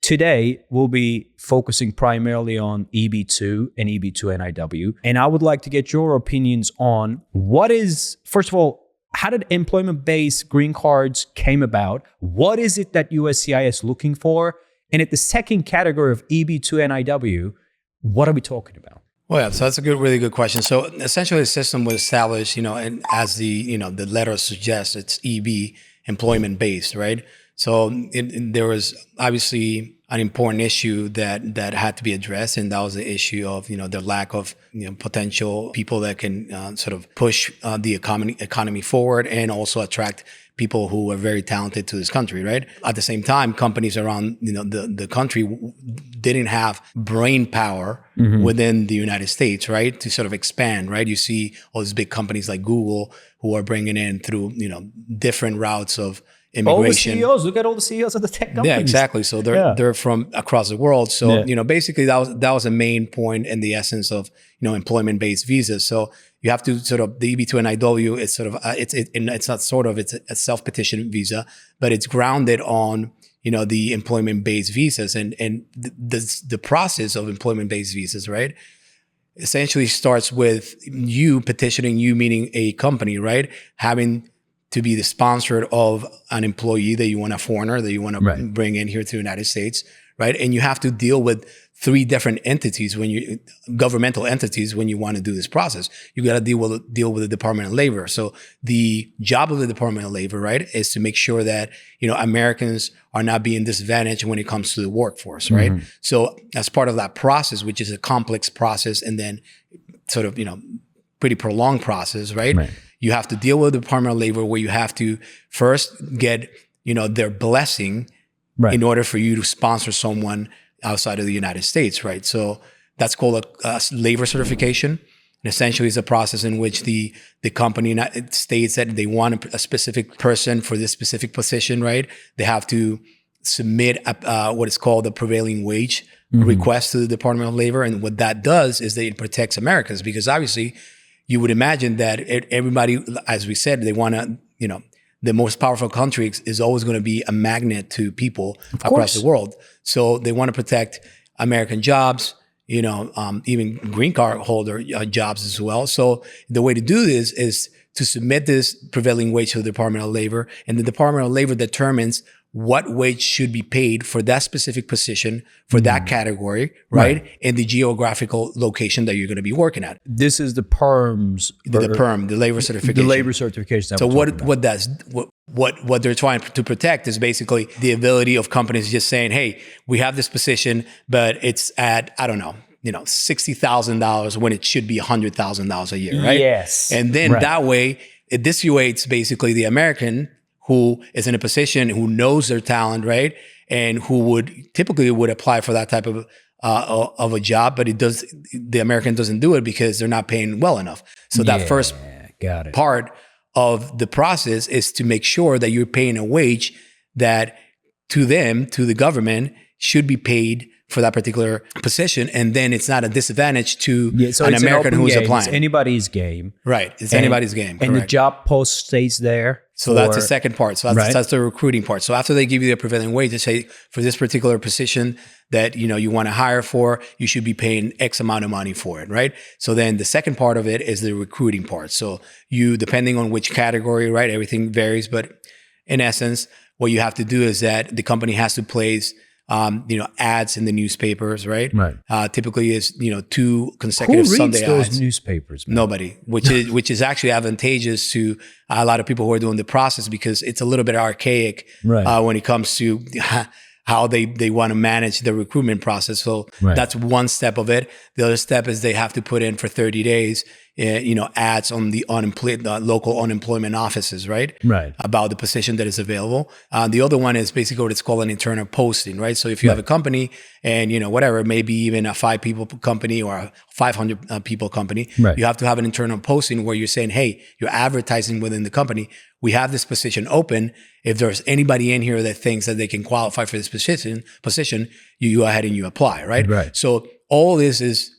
Today, we'll be focusing primarily on EB2 and EB2 NIW. And I would like to get your opinions on first of all, how did employment-based green cards came about? What is it that USCIS is looking for? And at the second category of EB2 NIW, what are we talking about? Well, yeah, so that's a really good question. So essentially, the system was established, and as the letter suggests, it's EB, employment based, right? So there was obviously an important issue that had to be addressed, and that was the issue of the lack of potential people that can sort of push the economy forward and also attract people who are very talented to this country, right? At the same time, companies around the country didn't have brain power within the United States, right, to sort of expand, right? You see all these big companies like Google who are bringing in through different routes of immigration. All the CEOs, look at all the CEOs of the tech companies. Yeah, exactly. So they're from across the world. So basically that was a main point in the essence of employment-based visas. So you have to sort of the EB2 and NIW. It's sort of it's a self-petition visa, but it's grounded on the employment-based visas and the process of employment-based visas, right? Essentially starts with you petitioning, you meaning a company, right, having to be the sponsor of an employee that you want, a foreigner that you want to bring in here to the United States, right? And you have to deal with 3 different entities governmental entities when you want to do this process. You got to deal with the Department of Labor. So the job of the Department of Labor, right, is to make sure that Americans are not being disadvantaged when it comes to the workforce, right? So as part of that process, which is a complex process, and then sort of pretty prolonged process, right? You have to deal with the Department of Labor, where you have to first get, their blessing in order for you to sponsor someone outside of the United States, right? So that's called a labor certification. And essentially, it's a process in which the company states that they want a specific person for this specific position, right? They have to submit what is called the prevailing wage request to the Department of Labor. And what that does is that it protects Americans, because obviously, you would imagine that everybody, as we said, they want to, the most powerful country is always going to be a magnet to people across the world. So they want to protect American jobs, even green card holder jobs as well. So the way to do this is to submit this prevailing wage to the Department of Labor, and the Department of Labor determines what wage should be paid for that specific position, for that category, right? And the geographical location that you're going to be working at. This is the PERMs. The labor certification. The labor certification. So what they're trying to protect is basically the ability of companies just saying, hey, we have this position, but it's at, I don't know, $60,000 when it should be $100,000 a year, right? Yes. And then that way, it dissuades basically the American who is in a position, who knows their talent, right? And who would typically apply for that type of a job, but the American doesn't do it because they're not paying well enough. So that first part of the process is to make sure that you're paying a wage that to the government should be paid for that particular position, and then it's not a disadvantage to an American who's applying. It's anybody's game. Right, it's anybody's game. And the job post stays there. So that's the second part. So that's the recruiting part. So after they give you the prevailing wage, they say for this particular position that you want to hire for, you should be paying X amount of money for it, right? So then the second part of it is the recruiting part. So depending on which category, right, everything varies, but in essence, what you have to do is that the company has to place ads in the newspapers, right? Typically is, 2 consecutive Sunday ads. Who reads those newspapers, man? Nobody, which is actually advantageous to a lot of people who are doing the process, because it's a little bit archaic when it comes to how they want to manage the recruitment process. So that's one step of it. The other step is they have to put in for 30 days, ads on the local unemployment offices, right? About the position that is available. The other one is basically what it's called an internal posting, right? So if you have a company and, whatever, maybe even a 5 people company or a 500 people company, you have to have an internal posting where you're saying, hey, you're advertising within the company. We have this position open. If there's anybody in here that thinks that they can qualify for this position, you go ahead and you apply, right? So all this is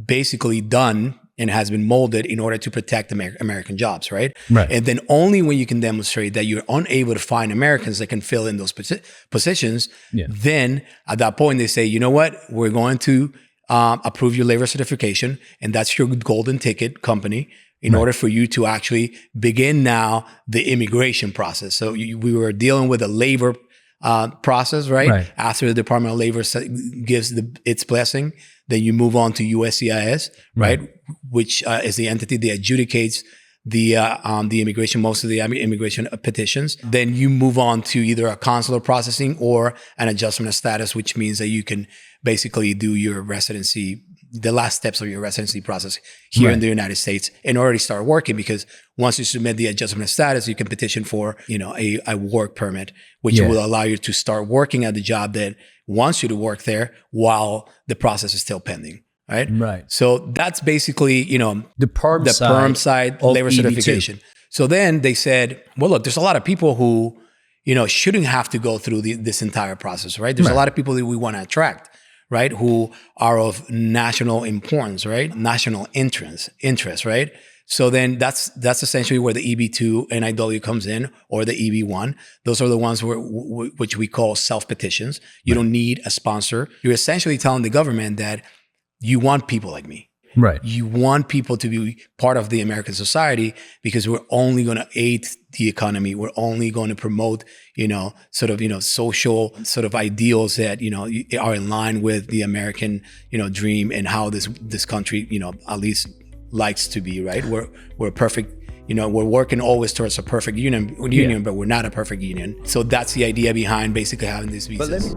basically done and has been molded in order to protect American jobs, right? Right. And then only when you can demonstrate that you're unable to find Americans that can fill in those positions, then at that point they say, you know what, we're going to approve your labor certification, and that's your golden ticket company in order for you to actually begin now the immigration process. So we were dealing with a labor process, right? After the Department of Labor gives its blessing, then you move on to USCIS, right? Which is the entity that adjudicates the immigration, most of the immigration petitions. Then you move on to either a consular processing or an adjustment of status, which means that you can basically do your residency, the last steps of your residency process here in the United States and already start working, because once you submit the adjustment of status, you can petition for, a work permit, which will allow you to start working at the job that wants you to work there while the process is still pending. Right. So that's basically, the perm side labor certification. So then they said, well, look, there's a lot of people who, shouldn't have to go through this entire process, right? There's a lot of people that we want to attract, right? Who are of national importance, right? National interest, right? So then that's essentially where the EB2 NIW comes in, or the EB1. Those are the ones which we call self-petitions. You don't need a sponsor. You're essentially telling the government that you want people like me. Right. You want people to be part of the American society, because we're only going to aid the economy. We're only going to promote, social sort of ideals that, are in line with the American, dream and how this country, at least likes to be, right? We're perfect, we're working always towards a perfect union, but we're not a perfect union. So that's the idea behind basically having these visas.